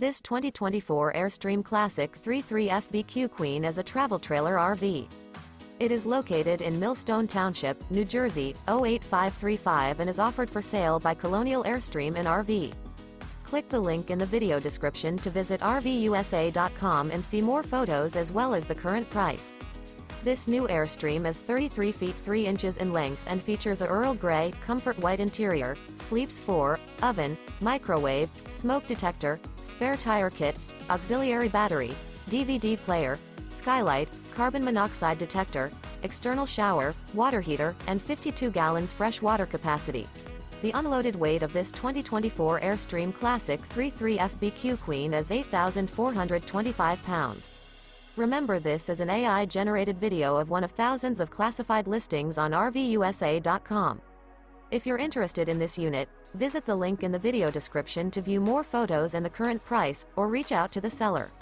This 2024 Airstream Classic 3.3 FBQ Queen is a travel trailer RV. It is located in Millstone Township, New Jersey, 08535 and is offered for sale by Colonial Airstream RV. Click the link in the video description to visit RVUSA.com and see more photos as well as the current price. This new Airstream is 33 feet 3 inches in length and features a Earl Grey, comfort white interior, sleeps 4, oven, microwave, smoke detector, spare tire kit, auxiliary battery, DVD player, skylight, carbon monoxide detector, external shower, water heater, and 52 gallons fresh water capacity. The unloaded weight of this 2024 Airstream Classic 3.3 FBQ Queen is 8,425 pounds. Remember, this is an AI-generated video of one of thousands of classified listings on RVUSA.com. If you're interested in this unit, visit the link in the video description to view more photos and the current price, or reach out to the seller.